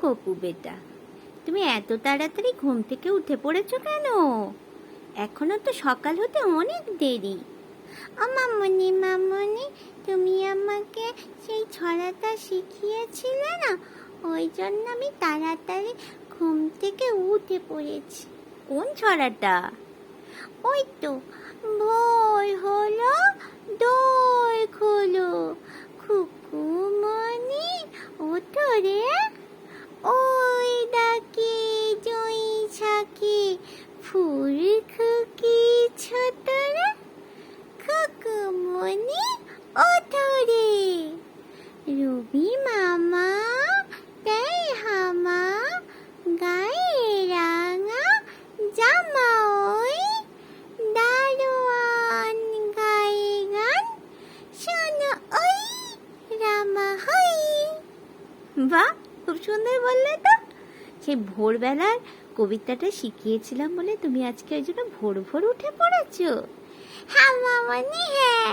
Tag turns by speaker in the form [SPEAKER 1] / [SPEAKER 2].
[SPEAKER 1] গপু বেটা, তুমি এত তাড়াতাড়ি ঘুম থেকে উঠে পড়েছো কেন? এখনো তো সকাল হতে অনেক দেরি। মামনি মামনি, তুমি আমাকে সেই ছড়াটা শিখিয়েছিলে না, ওই জন্য আমি তাড়াতাড়ি ঘুম থেকে উঠে পড়েছি। কোন ছড়াটা? ওই তো, ভোর হলো দোর খোলো, খুকুমনি ওঠো রে, ওই ডাকে জই ছাকে ফুল খুকি ছোটরা, খুকুমনি ওঠো রে, রবি মামা দেয় হামা, গায়ে রাঙা জামা, ওই দারোয়ান গায়ে গান, শোনো ওই রামা হই। বাহ, খুব সুন্দর বললে তো। সেই ভোরবেলার কবিতাটা শিখিয়েছিলাম বলে তুমি আজকে ওই জন্য ভোর ভোর উঠে পড়েছো? হ্যাঁ মামনি, হ্যাঁ।